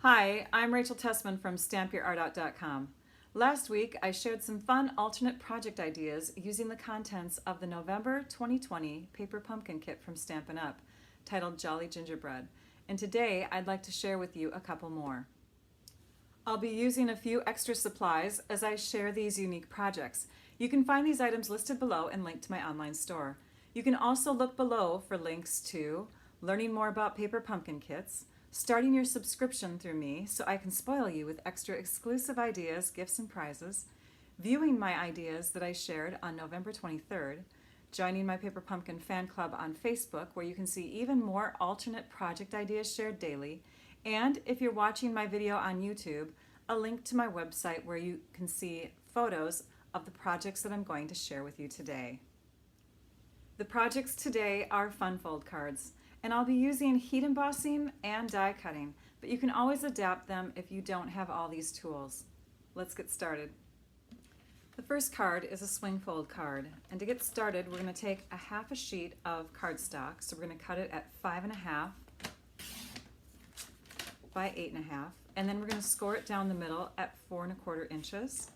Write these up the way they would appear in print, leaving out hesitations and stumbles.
Hi, I'm Rachel Tessman from StampYourArtOut.com. Last week, I shared some fun alternate project ideas using the contents of the November 2020 paper pumpkin kit from Stampin' Up, titled Jolly Gingerbread. And today, I'd like to share with you a couple more. I'll be using a few extra supplies as I share these unique projects. You can find these items listed below and linked to my online store. You can also look below for links to learning more about paper pumpkin kits, starting your subscription through me so I can spoil you with extra exclusive ideas, gifts, and prizes, viewing my ideas that I shared on November 23rd, joining my Paper Pumpkin fan club on Facebook where you can see even more alternate project ideas shared daily, and if you're watching my video on YouTube, a link to my website where you can see photos of the projects that I'm going to share with you today. The projects today are fun fold cards, and I'll be using heat embossing and die cutting, but you can always adapt them if you don't have all these tools. Let's get started. The first card is a swing fold card, and to get started we're going to take a half a sheet of cardstock, so we're going to cut it at 5.5 by 8.5, and then we're going to score it down the middle at 4.25 inches.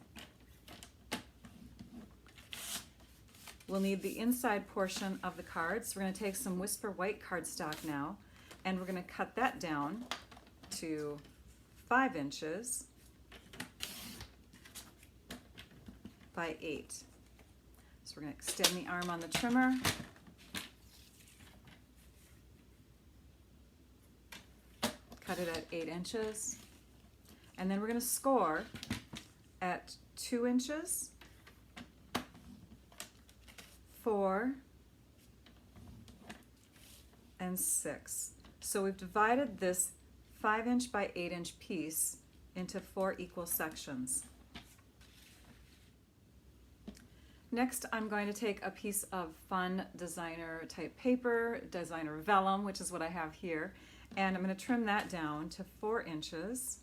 We'll need the inside portion of the card, so we're going to take some Whisper White cardstock now, and we're going to cut that down to 5 inches by 8. So we're going to extend the arm on the trimmer. Cut it at 8 inches. And then we're going to score at 2 inches, 4, and 6. So we've divided this 5-inch by 8-inch piece into 4 equal sections. Next, I'm going to take a piece of fun designer type paper, designer vellum, which is what I have here, and I'm going to trim that down to 4 inches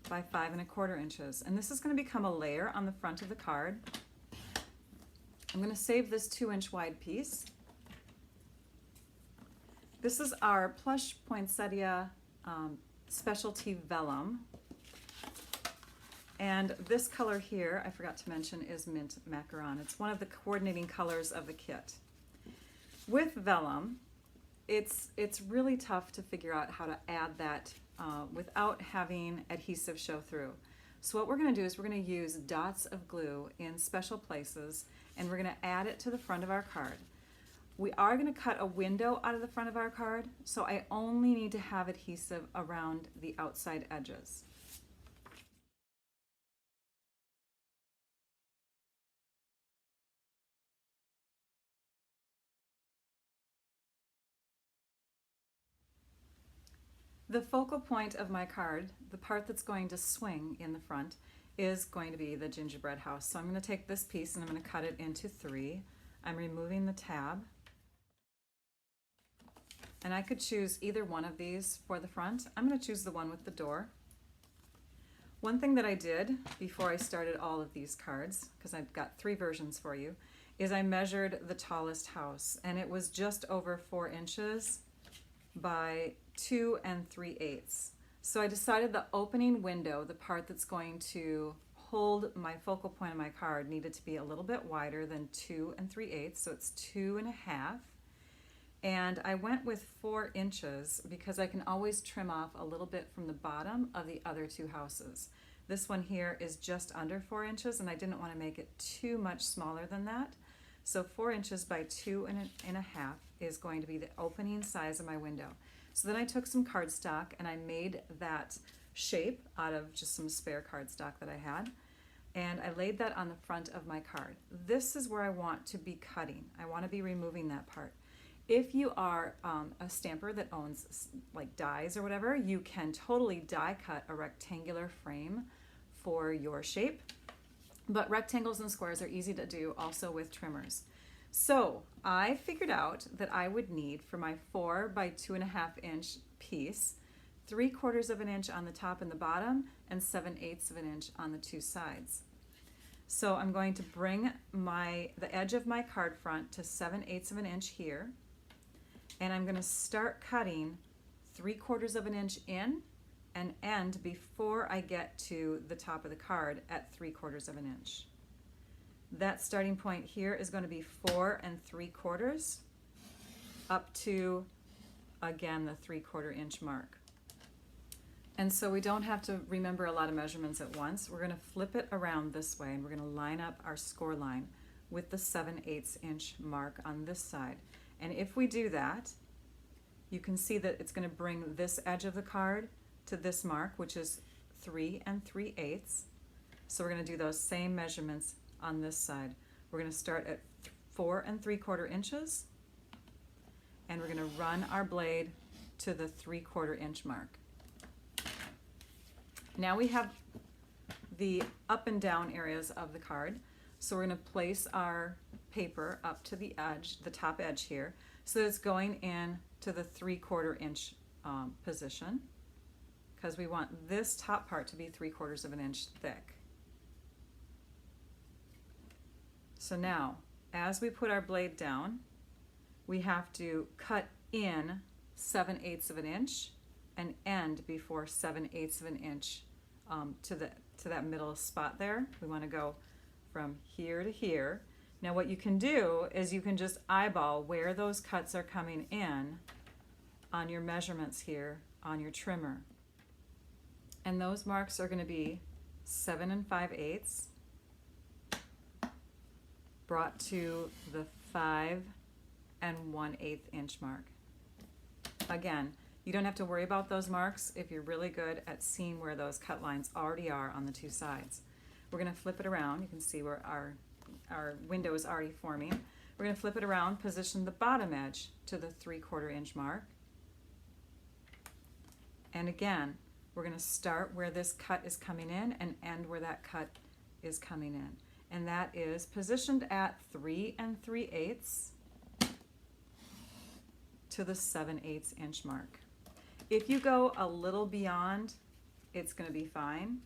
by 5.25 inches. And this is going to become a layer on the front of the card. I'm going to save this 2-inch wide piece. This is our plush poinsettia specialty vellum. And this color here, I forgot to mention, is mint macaron. It's one of the coordinating colors of the kit. With vellum, it's really tough to figure out how to add that without having adhesive show through. So what we're going to do is we're going to use dots of glue in special places, and we're going to add it to the front of our card. We are going to cut a window out of the front of our card, so I only need to have adhesive around the outside edges. The focal point of my card, the part that's going to swing in the front, is going to be the gingerbread house. So I'm going to take this piece and I'm going to cut it into 3. I'm removing the tab. And I could choose either one of these for the front. I'm going to choose the one with the door. One thing that I did before I started all of these cards, because I've got 3 versions for you, is I measured the tallest house, and it was just over 4 inches by 2 3/8. So I decided the opening window, the part that's going to hold my focal point of my card, needed to be a little bit wider than 2 3/8, so it's 2.5. And I went with 4 inches because I can always trim off a little bit from the bottom of the other 2 houses. This one here is just under 4 inches, and I didn't want to make it too much smaller than that. So 4 inches by 2.5 is going to be the opening size of my window. So then I took some cardstock and I made that shape out of just some spare cardstock that I had, and I laid that on the front of my card. This is where I want to be cutting. I want to be removing that part. If you are a stamper that owns like dies or whatever, you can totally die cut a rectangular frame for your shape. But rectangles and squares are easy to do also with trimmers. So I figured out that I would need, for my 4 by 2.5 inch piece, 3/4 inch on the top and the bottom, and 7/8 inch on the 2 sides. So I'm going to bring the edge of my card front to 7/8 inch here, and I'm going to start cutting 3/4 of an inch in and end before I get to the top of the card at 3/4 of an inch. That starting point here is going to be 4 3/4 up to, again, the 3/4 inch mark. And so we don't have to remember a lot of measurements at once. We're going to flip it around this way, and we're going to line up our score line with the 7/8 inch mark on this side. And if we do that, you can see that it's going to bring this edge of the card to this mark, which is 3 3/8. So we're going to do those same measurements on this side. We're going to start at 4 3/4 inches, and we're going to run our blade to the 3/4 inch mark. Now we have the up and down areas of the card, so we're going to place our paper up to the edge, the top edge here, so that it's going in to the 3/4 inch position, because we want this top part to be 3/4 of an inch thick. So now, as we put our blade down, we have to cut in 7/8 of an inch and end before 7/8 of an inch to that middle spot there. We want to go from here to here. Now what you can do is you can just eyeball where those cuts are coming in on your measurements here on your trimmer. And those marks are going to be 7 5/8 brought to the 5 1/8 inch mark. Again, you don't have to worry about those marks if you're really good at seeing where those cut lines already are on the two sides. We're going to flip it around. You can see where our window is already forming. We're going to flip it around, position the bottom edge to the 3/4 inch mark. And again, we're going to start where this cut is coming in and end where that cut is coming in. And that is positioned at 3 3/8 to the 7/8 inch mark. If you go a little beyond, it's going to be fine.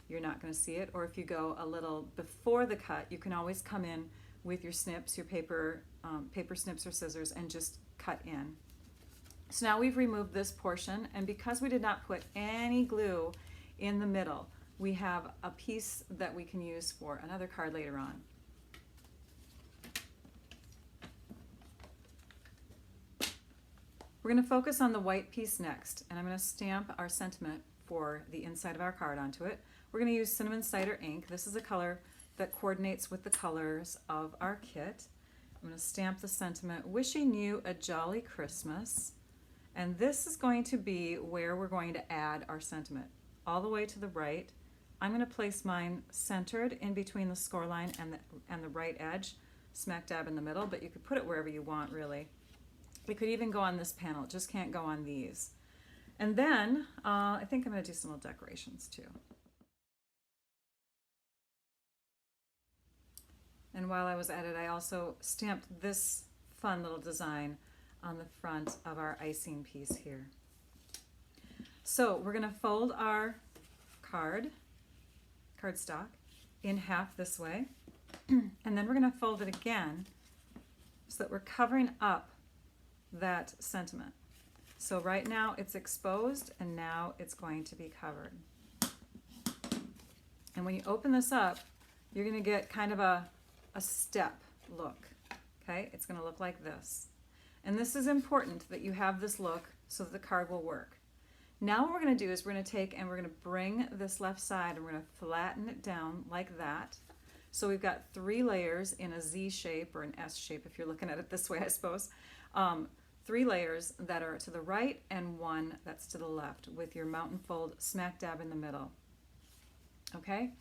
You're not going to see it. Or if you go a little before the cut, you can always come in with your snips, your paper snips or scissors, and just cut in. So now we've removed this portion, and because we did not put any glue in the middle, we have a piece that we can use for another card later on. We're going to focus on the white piece next, and I'm going to stamp our sentiment for the inside of our card onto it. We're going to use cinnamon cider ink. This is a color that coordinates with the colors of our kit. I'm going to stamp the sentiment, wishing you a jolly Christmas. And this is going to be where we're going to add our sentiment. All the way to the right. I'm going to place mine centered in between the score line and the right edge, smack dab in the middle, but you could put it wherever you want, really. It could even go on this panel, it just can't go on these. And then I think I'm going to do some little decorations too. And while I was at it, I also stamped this fun little design on the front of our icing piece here. So we're going to fold our cardstock in half this way, and then we're going to fold it again so that we're covering up that sentiment. So right now it's exposed, and now it's going to be covered. And when you open this up, you're going to get kind of a step look. Okay, it's going to look like this. And this is important that you have this look so that the card will work. Now what we're going to do is we're going to take and we're going to bring this left side and we're going to flatten it down like that. So we've got 3 layers in a Z shape or an S shape if you're looking at it this way, I suppose. 3 layers that are to the right and 1 that's to the left with your mountain fold smack dab in the middle. Okay?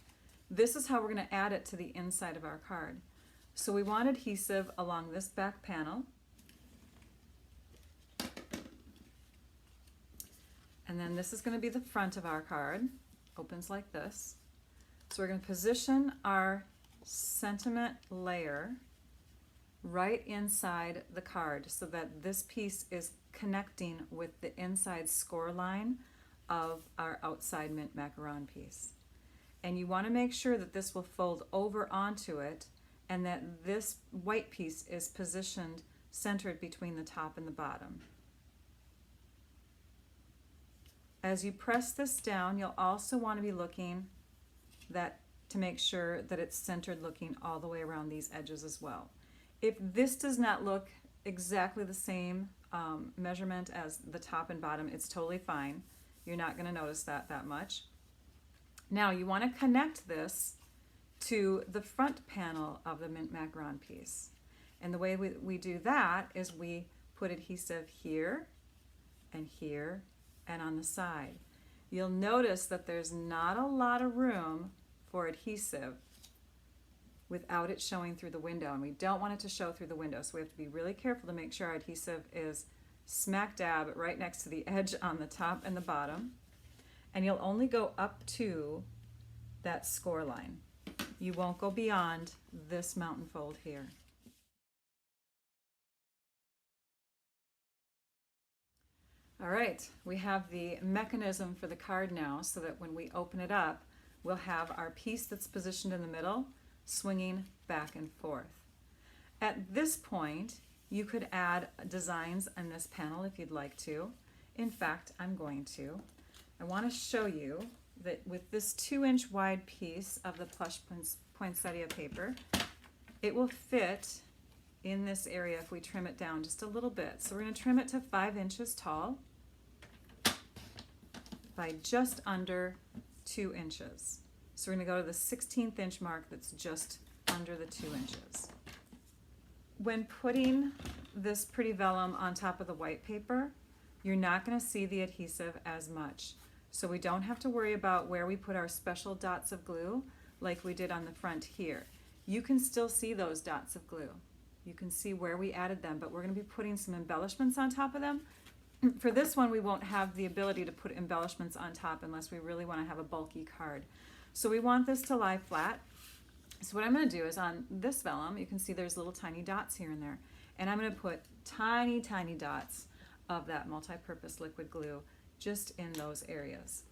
This is how we're going to add it to the inside of our card. So we want adhesive along this back panel. And then this is going to be the front of our card. Opens like this. So we're going to position our sentiment layer right inside the card so that this piece is connecting with the inside score line of our outside mint macaron piece. And you want to make sure that this will fold over onto it and that this white piece is positioned centered between the top and the bottom. As you press this down, you'll also want to be looking to make sure that it's centered, looking all the way around these edges as well. If this does not look exactly the same measurement as the top and bottom, it's totally fine. You're not going to notice that much. Now you want to connect this to the front panel of the mint macaron piece. And the way we do that is we put adhesive here and here and on the side. You'll notice that there's not a lot of room for adhesive without it showing through the window, and we don't want it to show through the window, so we have to be really careful to make sure our adhesive is smack dab right next to the edge on the top and the bottom. And you'll only go up to that score line. You won't go beyond this mountain fold here. All right, we have the mechanism for the card now, so that when we open it up, we'll have our piece that's positioned in the middle swinging back and forth. At this point, you could add designs on this panel if you'd like to. In fact, I'm going to. I want to show you that with this 2-inch wide piece of the plush poinsettia paper, it will fit in this area if we trim it down just a little bit. So we're going to trim it to 5 inches tall by just under 2 inches. So we're going to go to the 16th inch mark that's just under the 2 inches. When putting this pretty vellum on top of the white paper, you're not going to see the adhesive as much. So we don't have to worry about where we put our special dots of glue like we did on the front here. You can still see those dots of glue. You can see where we added them, but we're going to be putting some embellishments on top of them. For this one, we won't have the ability to put embellishments on top unless we really want to have a bulky card. So we want this to lie flat. So what I'm going to do is on this vellum, you can see there's little tiny dots here and there. And I'm going to put tiny, tiny dots of that multi-purpose liquid glue just in those areas.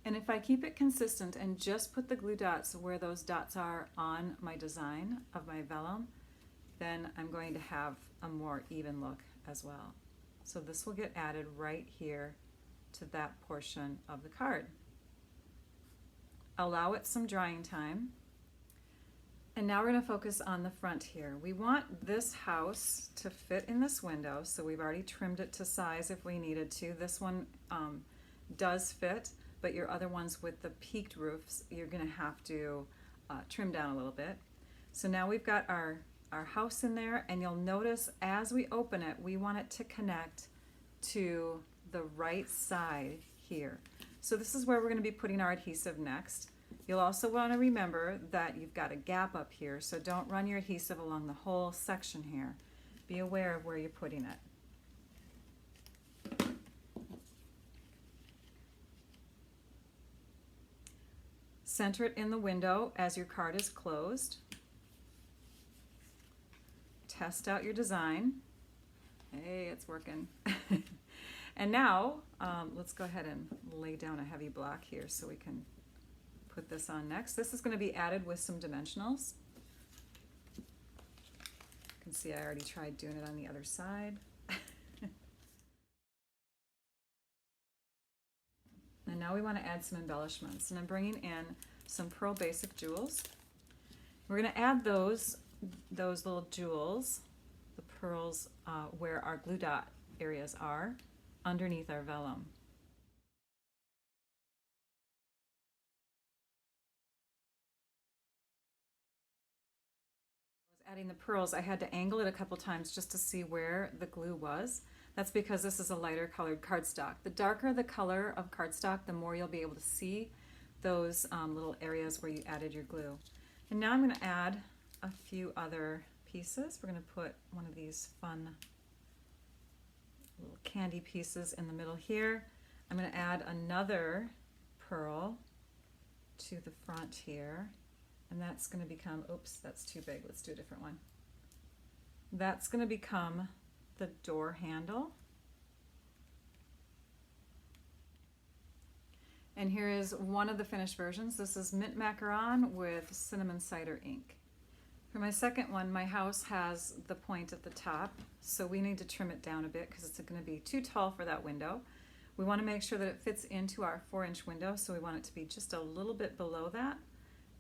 And if I keep it consistent and just put the glue dots where those dots are on my design of my vellum, then I'm going to have a more even look as well. So this will get added right here to that portion of the card. Allow it some drying time. And now we're going to focus on the front here. We want this house to fit in this window, so we've already trimmed it to size if we needed to. This one does fit, but your other ones with the peaked roofs, you're going to have to trim down a little bit. So now we've got our house in there, and you'll notice as we open it, we want it to connect to the right side here. So this is where we're going to be putting our adhesive next. You'll also want to remember that you've got a gap up here, so don't run your adhesive along the whole section here. Be aware of where you're putting it. Center it in the window as your card is closed. Test out your design. Hey, it's working. And now let's go ahead and lay down a heavy block here so we can put this on next. This is going to be added with some dimensionals. You can see I already tried doing it on the other side. And now we want to add some embellishments, and I'm bringing in some Pearl Basic jewels. We're going to add those little jewels, the pearls, where our glue dot areas are underneath our vellum. Adding the pearls, I had to angle it a couple times just to see where the glue was. That's because this is a lighter colored cardstock. The darker the color of cardstock, the more you'll be able to see those little areas where you added your glue. And now I'm going to add a few other pieces. We're going to put one of these fun little candy pieces in the middle here. I'm going to add another pearl to the front here. And that's going to become, oops, that's too big. Let's do a different one. That's going to become the door handle. And here is one of the finished versions. This is mint macaron with cinnamon cider ink. For my second one, my house has the point at the top, so we need to trim it down a bit because it's going to be too tall for that window. We want to make sure that it fits into our 4-inch window, so we want it to be just a little bit below that.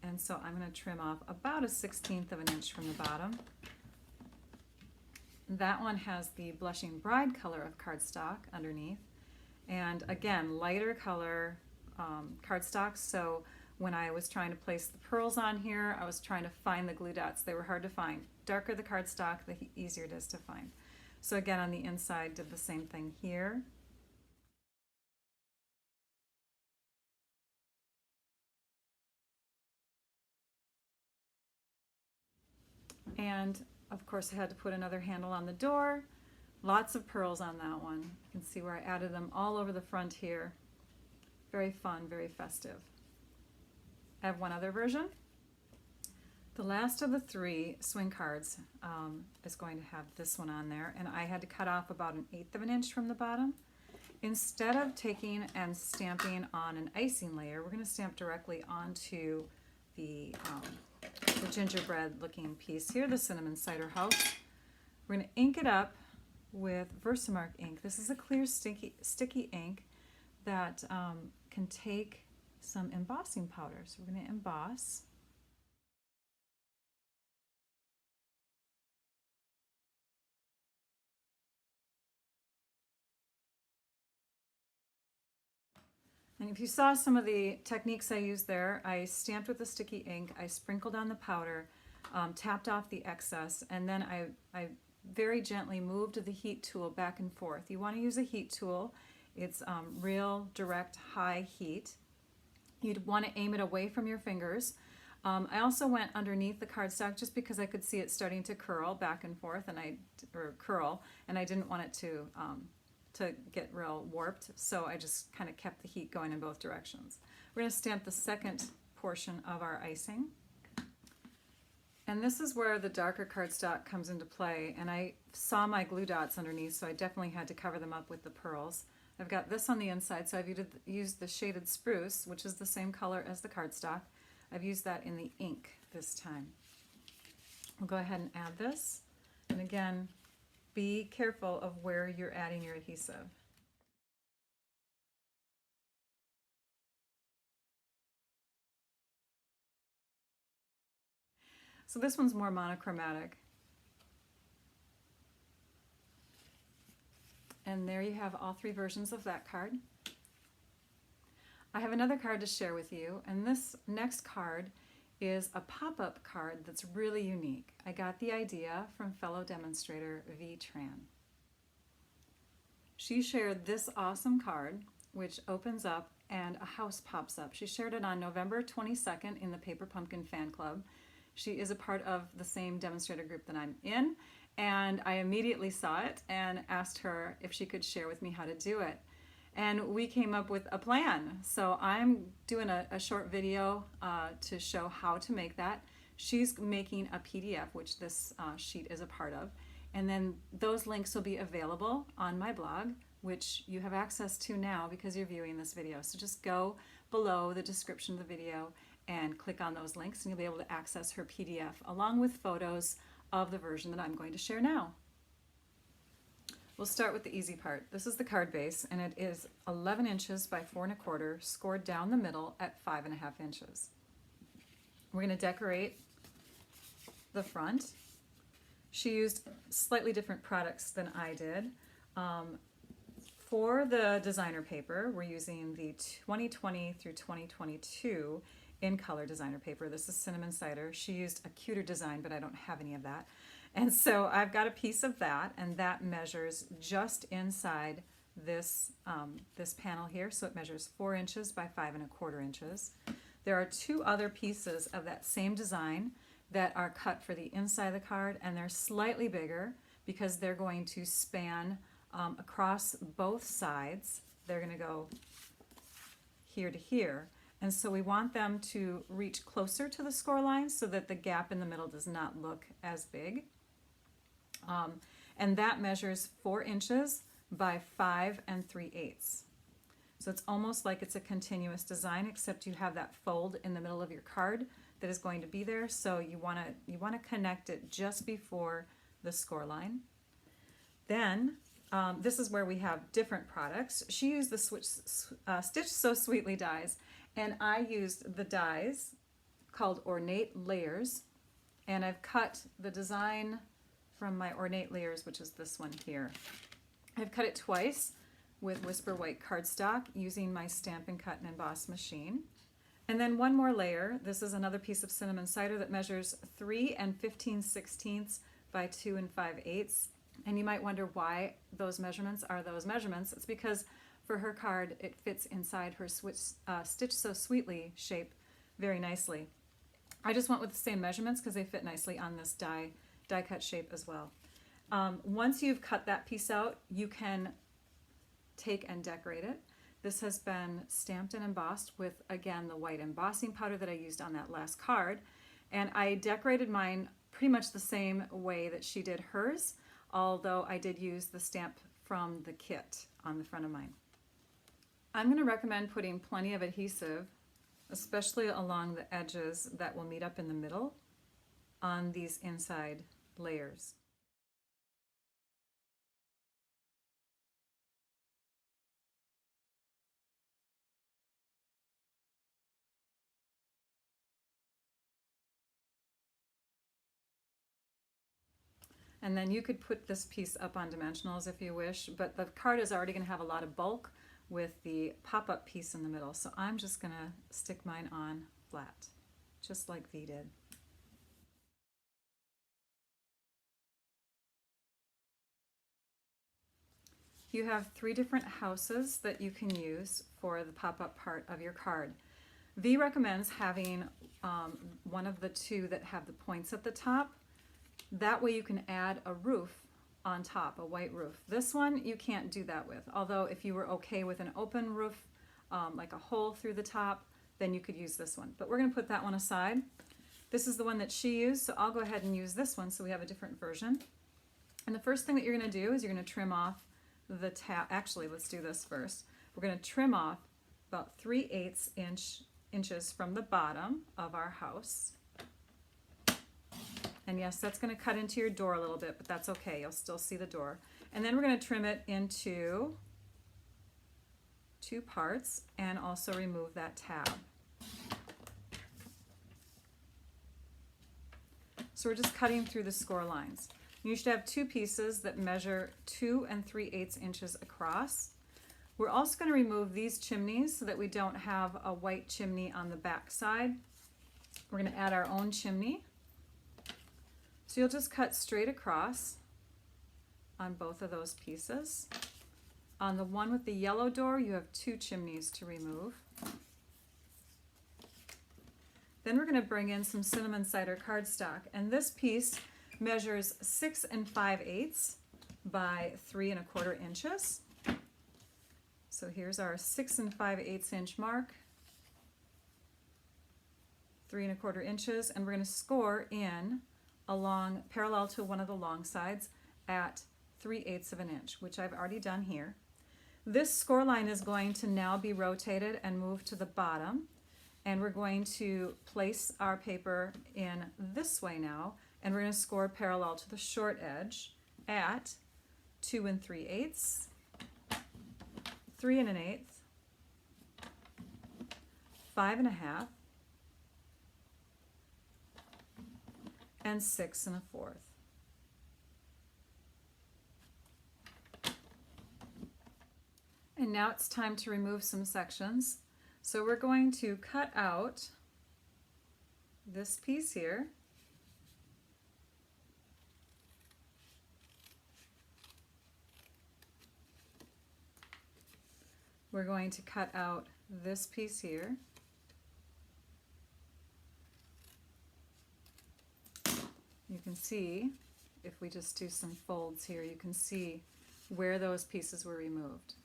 And so I'm going to trim off about a 1/16 of an inch from the bottom. That one has the Blushing Bride color of cardstock underneath. And again, lighter color cardstock, so when I was trying to place the pearls on here, I was trying to find the glue dots. They were hard to find. Darker the cardstock, the easier it is to find. So again, on the inside, did the same thing here. And of course I had to put another handle on the door. Lots of pearls on that one. You can see where I added them all over the front here. Very fun, very festive. I have one other version. The last of the 3 swing cards is going to have this one on there, and I had to cut off about 1/8 of an inch from the bottom. Instead of taking and stamping on an icing layer, we're going to stamp directly onto the gingerbread looking piece here, the Cinnamon Cider House. We're going to ink it up with Versamark ink. This is a clear sticky ink that can take some embossing powder. So we're going to emboss. And if you saw some of the techniques I used there, I stamped with the sticky ink, I sprinkled on the powder, tapped off the excess, and then I very gently moved the heat tool back and forth. You want to use a heat tool. It's real direct high heat. You'd want to aim it away from your fingers. I also went underneath the cardstock just because I could see it starting to curl back and forth, and I didn't want it to get real warped, so I just kind of kept the heat going in both directions. We're going to stamp the second portion of our icing. And this is where the darker cardstock comes into play, and I saw my glue dots underneath, so I definitely had to cover them up with the pearls. I've got this on the inside, so I've used the shaded spruce, which is the same color as the cardstock. I've used that in the ink this time. We'll go ahead and add this, and again, be careful of where you're adding your adhesive. So this one's more monochromatic. And there you have all 3 versions of that card. I have another card to share with you, and this next card is a pop-up card that's really unique. I got the idea from fellow demonstrator V. Tran. She shared this awesome card, which opens up and a house pops up. She shared it on November 22nd in the Paper Pumpkin Fan Club. She is a part of the same demonstrator group that I'm in, and I immediately saw it and asked her if she could share with me how to do it. And we came up with a plan. So I'm doing a short video to show how to make that. She's making a PDF, which this sheet is a part of. And then those links will be available on my blog, which you have access to now because you're viewing this video. So just go below the description of the video and click on those links, and you'll be able to access her PDF along with photos of the version that I'm going to share now. We'll start with the easy part. This is the card base, and it is 11 inches by 4 1/4, scored down the middle at 5 1/2 inches. We're going to decorate the front. She used slightly different products than I did. For the designer paper, we're using the 2020 through 2022 in color designer paper. This is Cinnamon Cider. She used a cuter design, but I don't have any of that. And so I've got a piece of that, and that measures just inside this, this panel here. So it measures 4 inches by 5 1/4 inches. There are 2 other pieces of that same design that are cut for the inside of the card, and they're slightly bigger because they're going to span across both sides. They're going to go here to here. And so we want them to reach closer to the score line so that the gap in the middle does not look as big. And that measures 4 inches by 5 3/8. So it's almost like it's a continuous design, except you have that fold in the middle of your card that is going to be there, so you want to connect it just before the score line. Then this is where we have different products. She used the Stitch So Sweetly dies, and I used the dies called Ornate Layers, and I've cut the design from my Ornate Layers, which is this one here. I've cut it twice with Whisper White cardstock using my Stampin' Cut and Emboss machine. And then one more layer. This is another piece of cinnamon cider that measures 3 15/16 by 2 5/8. And you might wonder why those measurements are those measurements. It's because for her card, it fits inside her Stitch So Sweetly shape very nicely. I just went with the same measurements because they fit nicely on this die cut shape as well. Once you've cut that piece out, you can take and decorate it. This has been stamped and embossed with, again, the white embossing powder that I used on that last card. And I decorated mine pretty much the same way that she did hers, although I did use the stamp from the kit on the front of mine. I'm going to recommend putting plenty of adhesive, especially along the edges that will meet up in the middle, on these inside layers. And then you could put this piece up on dimensionals if you wish, but the card is already going to have a lot of bulk with the pop-up piece in the middle. So I'm just going to stick mine on flat, just like V did. You have 3 different houses that you can use for the pop-up part of your card. V recommends having one of the 2 that have the points at the top. That way you can add a roof on top, a white roof. This one you can't do that with, although if you were okay with an open roof, like a hole through the top, then you could use this one. But we're going to put that one aside. This is the one that she used, so I'll go ahead and use this one so we have a different version. And the first thing that you're going to do is you're going to trim off the tab. Actually, let's do this first. We're going to trim off about 3/8 inches from the bottom of our house. And yes, that's going to cut into your door a little bit, but that's okay. You'll still see the door. And then we're going to trim it into 2 parts and also remove that tab. So we're just cutting through the score lines. You should have 2 pieces that measure 2 3/8 inches across. We're also going to remove these chimneys so that we don't have a white chimney on the back side. We're going to add our own chimney. So you'll just cut straight across on both of those pieces. On the one with the yellow door, you have 2 chimneys to remove. Then we're going to bring in some cinnamon cider cardstock, and this piece measures 6 5/8 by 3 1/4 inches. So here's our 6 5/8 inch mark, 3 1/4 inches, and we're going to score in along parallel to one of the long sides at 3/8 of an inch, which I've already done here. This score line is going to now be rotated and moved to the bottom, and we're going to place our paper in this way now, and we're going to score parallel to the short edge at 2 3/8, 3 1/8, 5 1/2, and 6 1/4. And now it's time to remove some sections. So we're going to cut out this piece here. We're going to cut out this piece here. You can see, if we just do some folds here, you can see where those pieces were removed.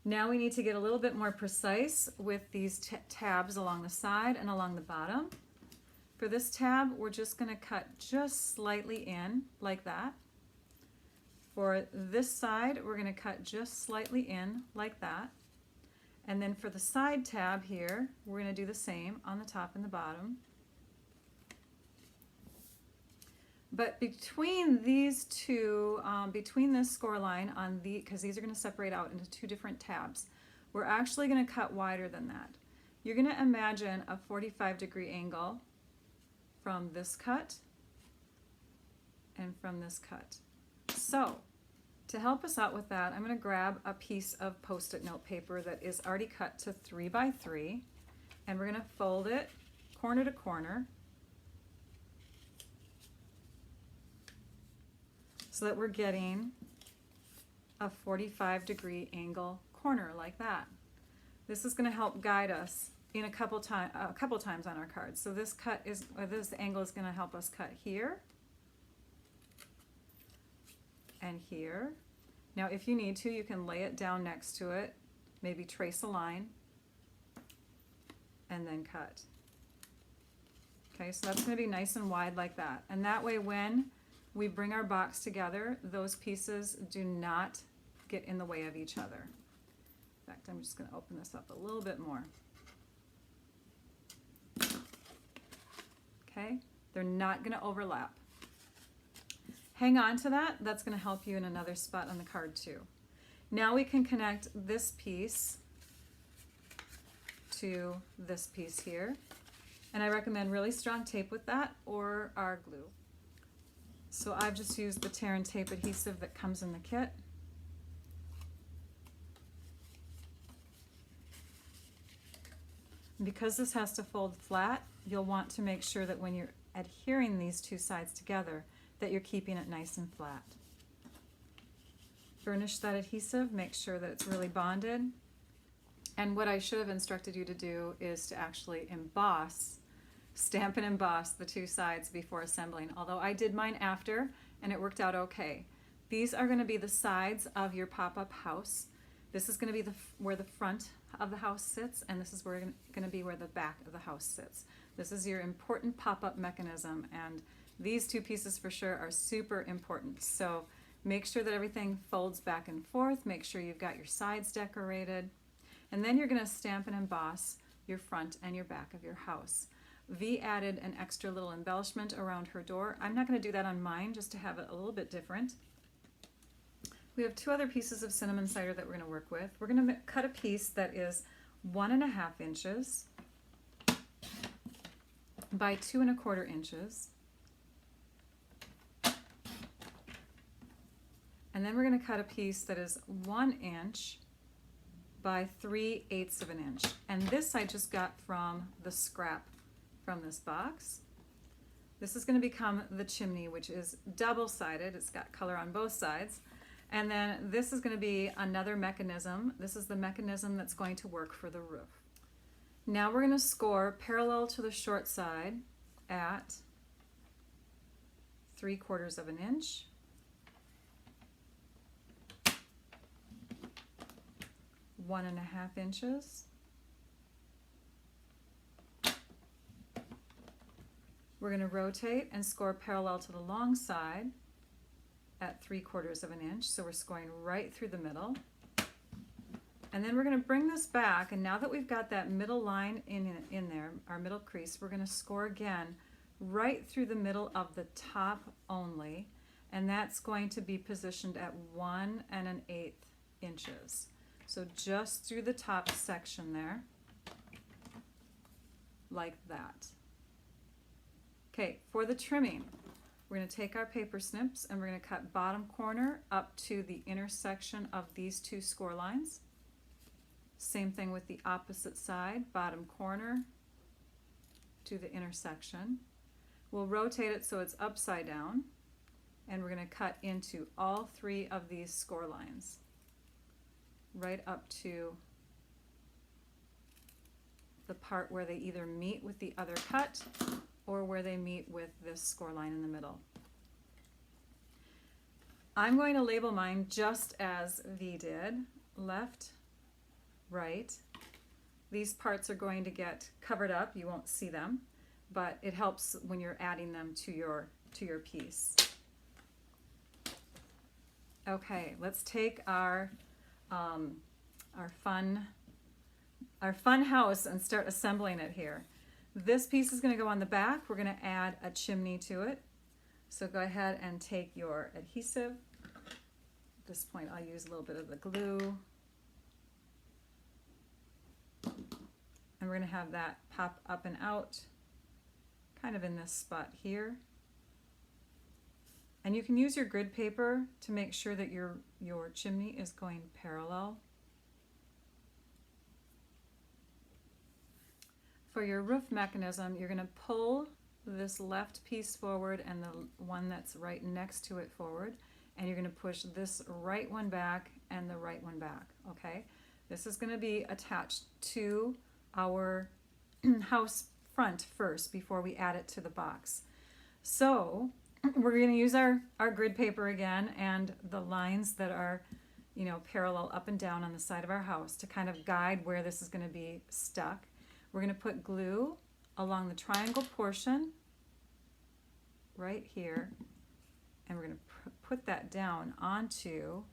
Now we need to get a little bit more precise with these tabs along the side and along the bottom. For this tab, we're just going to cut just slightly in, like that. For this side, we're going to cut just slightly in, like that. And then for the side tab here, we're going to do the same on the top and the bottom. But between these two, between this score line on the, because these are going to separate out into two different tabs, we're actually going to cut wider than that. You're going to imagine a 45-degree angle from this cut and from this cut. So to help us out with that, I'm going to grab a piece of Post-it note paper that is already cut to 3 by 3, and we're going to fold it corner to corner so that we're getting a 45-degree angle corner like that. This is going to help guide us in a couple times on our cards. So this this angle is going to help us cut here and here. Now if you need to, you can lay it down next to it, maybe trace a line, and then cut. Okay, so that's going to be nice and wide like that. And that way when we bring our box together, those pieces do not get in the way of each other. In fact, I'm just going to open this up a little bit more. Okay, they're not going to overlap. Hang on to that. That's going to help you in another spot on the card too. Now we can connect this piece to this piece here. And I recommend really strong tape with that or our glue. So I've just used the tear and tape adhesive that comes in the kit. Because this has to fold flat, you'll want to make sure that when you're adhering these two sides together, that you're keeping it nice and flat. Burnish that adhesive, make sure that it's really bonded. And what I should have instructed you to do is to actually emboss, stamp and emboss the two sides before assembling, although I did mine after and it worked out okay. These are going to be the sides of your pop-up house. This is going to be where the front of the house sits, and this is going to be where the back of the house sits. This is your important pop-up mechanism, and these two pieces for sure are super important. So make sure that everything folds back and forth. Make sure you've got your sides decorated. And then you're going to stamp and emboss your front and your back of your house. V added an extra little embellishment around her door. I'm not going to do that on mine, just to have it a little bit different. We have two other pieces of cinnamon cider that we're going to work with. We're going to cut a piece that is 1.5 inches by 2.25 inches. And then we're going to cut a piece that is 1 inch by 3/8 of an inch. And this I just got from the scrap from this box. This is going to become the chimney, which is double-sided. It's got color on both sides. And then this is going to be another mechanism. This is the mechanism that's going to work for the roof. Now we're going to score parallel to the short side at 3/4 of an inch. One and a half inches. We're going to rotate and score parallel to the long side at 3/4 of an inch. So we're scoring right through the middle. And then we're going to bring this back, and now that we've got that middle line in there, our middle crease, we're going to score again right through the middle of the top only, and that's going to be positioned at 1 1/8 inches. So just through the top section there, like that. Okay, for the trimming, we're going to take our paper snips and we're going to cut bottom corner up to the intersection of these two score lines. Same thing with the opposite side, bottom corner to the intersection. We'll rotate it so it's upside down, and we're going to cut into all three of these score lines, right up to the part where they either meet with the other cut or where they meet with this score line in the middle. I'm going to label mine just as V did, left, right. These parts are going to get covered up, you won't see them, but it helps when you're adding them to your piece. Okay, let's take our fun house and start assembling it here. This piece is going to go on the back. We're going to add a chimney to it. So go ahead and take your adhesive. At this point, I'll use a little bit of the glue. And we're going to have that pop up and out, kind of in this spot here. And you can use your grid paper to make sure that your chimney is going parallel. For your roof mechanism, you're going to pull this left piece forward and the one that's right next to it forward, and you're going to push this right one back and the right one back, okay? This is going to be attached to our house front first before we add it to the box. So we're going to use our grid paper again and the lines that are, you know, parallel up and down on the side of our house to kind of guide where this is going to be stuck. We're going to put glue along the triangle portion right here, and we're going to put that down onto,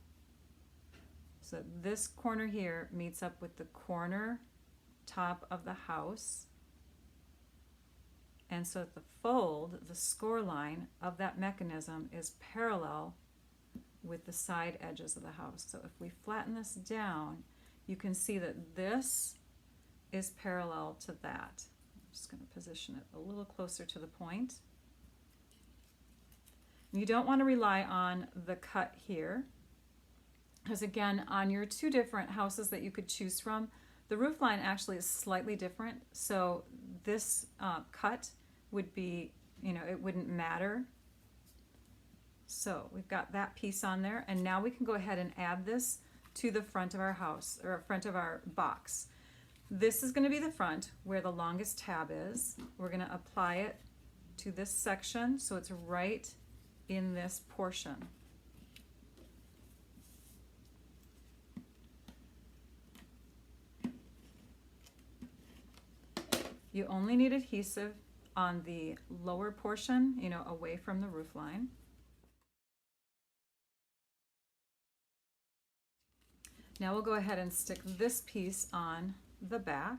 so that this corner here meets up with the corner top of the house, and so that the fold, the score line of that mechanism is parallel with the side edges of the house. So if we flatten this down, you can see that this is parallel to that. I'm just going to position it a little closer to the point. You don't want to rely on the cut here, because again, on your two different houses that you could choose from, the roof line actually is slightly different. So this cut would be, you know, it wouldn't matter. So we've got that piece on there, and now we can go ahead and add this to the front of our house, or front of our box. This is going to be the front where the longest tab is. We're going to apply it to this section so it's right in this portion. You only need adhesive on the lower portion, you know, away from the roof line. Now we'll go ahead and stick this piece on the back.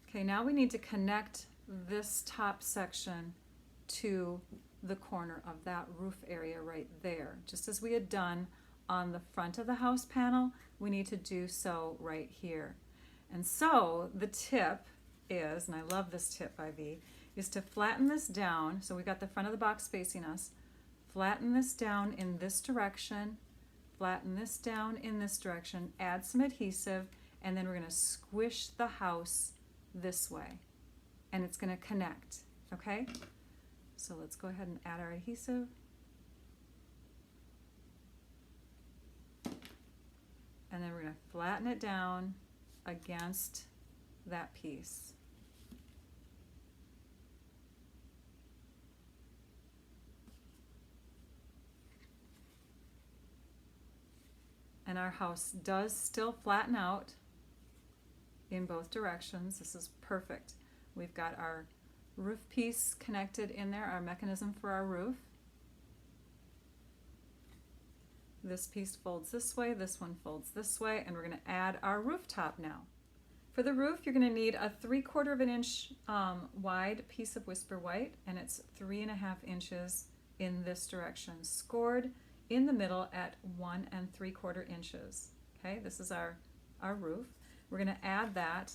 Okay, now we need to connect this top section to the corner of that roof area right there. Just as we had done on the front of the house panel, we need to do so right here. And so the tip is, and I love this tip by V, is to flatten this down. So we've got the front of the box facing us. Flatten this down in this direction, flatten this down in this direction, add some adhesive, and then we're going to squish the house this way, and it's going to connect, okay? So let's go ahead and add our adhesive. And then we're going to flatten it down against that piece. And our house does still flatten out in both directions. This is perfect. We've got our roof piece connected in there, our mechanism for our roof. This piece folds this way, this one folds this way, and we're going to add our rooftop now. For the roof, you're going to need a 3/4 of an inch wide piece of Whisper White, and it's 3.5 inches in this direction, scored in the middle at 1 3/4 inches. Okay, this is our roof. We're going to add that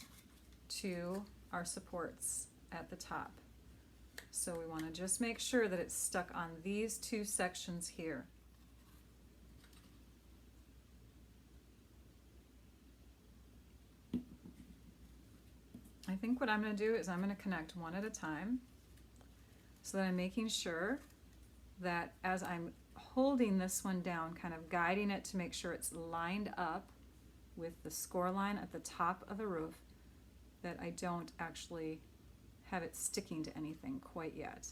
to our supports at the top. So we want to just make sure that it's stuck on these two sections here. I think what I'm going to do is I'm going to connect one at a time so that I'm making sure that as I'm holding this one down, kind of guiding it to make sure it's lined up with the score line at the top of the roof, that I don't actually have it sticking to anything quite yet.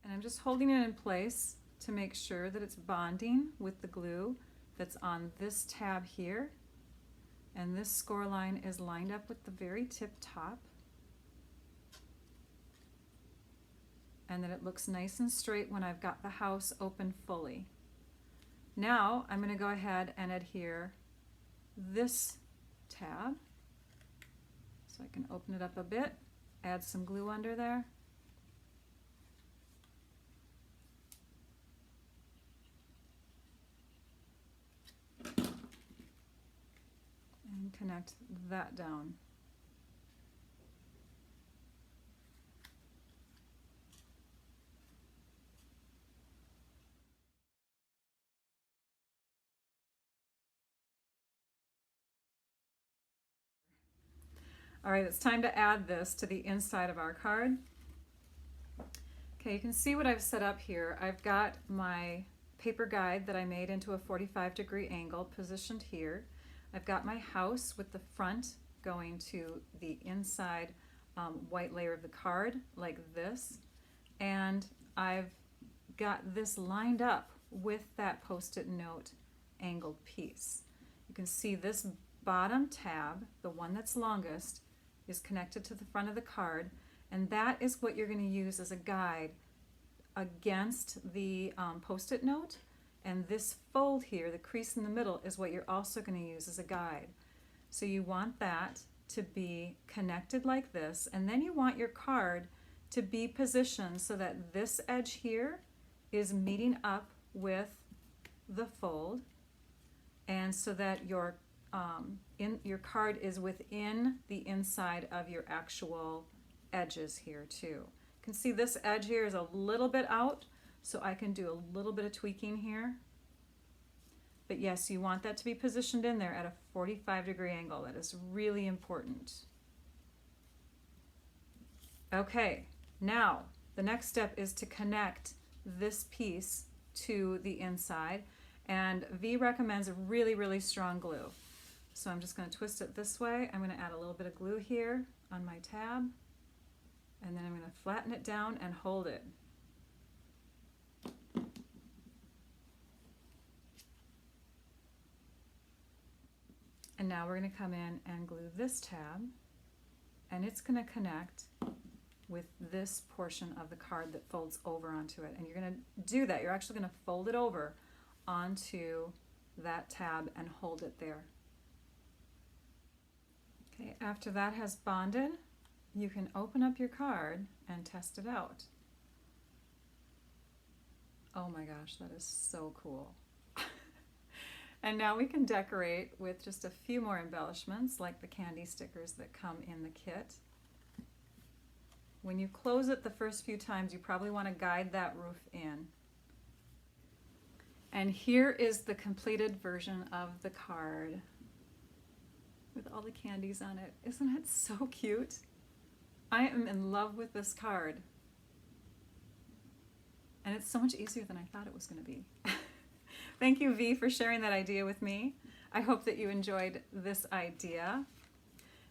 And I'm just holding it in place to make sure that it's bonding with the glue that's on this tab here. And this score line is lined up with the very tip top. And that it looks nice and straight when I've got the house open fully. Now I'm going to go ahead and adhere this tab So I can open it up a bit, add some glue under there. And connect that down. All right, it's time to add this to the inside of our card. Okay, you can see what I've set up here. I've got my paper guide that I made into a 45-degree angle positioned here. I've got my house with the front going to the inside white layer of the card like this. And I've got this lined up with that Post-it note angled piece. You can see this bottom tab, the one that's longest, is connected to the front of the card, and that is what you're going to use as a guide against the Post-it note. And this fold here, the crease in the middle, is what you're also going to use as a guide. So you want that to be connected like this, and then you want your card to be positioned so that this edge here is meeting up with the fold, and so that your card is within the inside of your actual edges here too. You can see this edge here is a little bit out, so I can do a little bit of tweaking here. But yes, you want that to be positioned in there at a 45-degree angle. That is really important. Okay, now the next step is to connect this piece to the inside, and V recommends a really, really strong glue. So I'm just going to twist it this way. I'm going to add a little bit of glue here on my tab, and then I'm going to flatten it down and hold it. And now we're going to come in and glue this tab, and it's going to connect with this portion of the card that folds over onto it. And you're going to do that. You're actually going to fold it over onto that tab and hold it there. Okay, after that has bonded, you can open up your card and test it out. Oh my gosh, that is so cool. And now we can decorate with just a few more embellishments, like the candy stickers that come in the kit. When you close it the first few times, you probably want to guide that roof in. And here is the completed version of the card with all the candies on it. Isn't it so cute? I am in love with this card. And it's so much easier than I thought it was going to be. Thank you, V, for sharing that idea with me. I hope that you enjoyed this idea.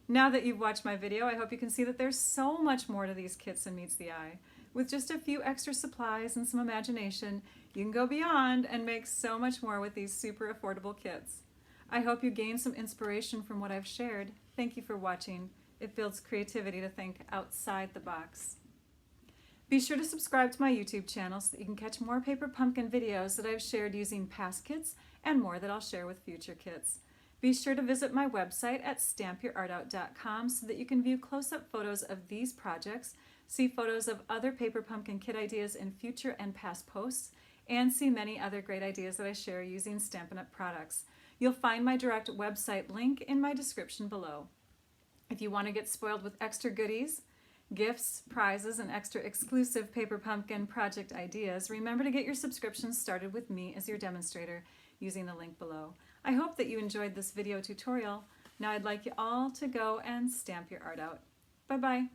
Now that you've watched my video, I hope you can see that there's so much more to these kits than meets the eye. With just a few extra supplies and some imagination, you can go beyond and make so much more with these super affordable kits. I hope you gain some inspiration from what I've shared. Thank you for watching. It builds creativity to think outside the box. Be sure to subscribe to my YouTube channel so that you can catch more paper pumpkin videos that I've shared using past kits and more that I'll share with future kits. Be sure to visit my website at stampyourartout.com so that you can view close-up photos of these projects, see photos of other paper pumpkin kit ideas in future and past posts, and see many other great ideas that I share using Stampin' Up! Products. You'll find my direct website link in my description below. If you want to get spoiled with extra goodies, gifts, prizes, and extra exclusive paper pumpkin project ideas, remember to get your subscription started with me as your demonstrator using the link below. I hope that you enjoyed this video tutorial. Now I'd like you all to go and stamp your art out. Bye-bye.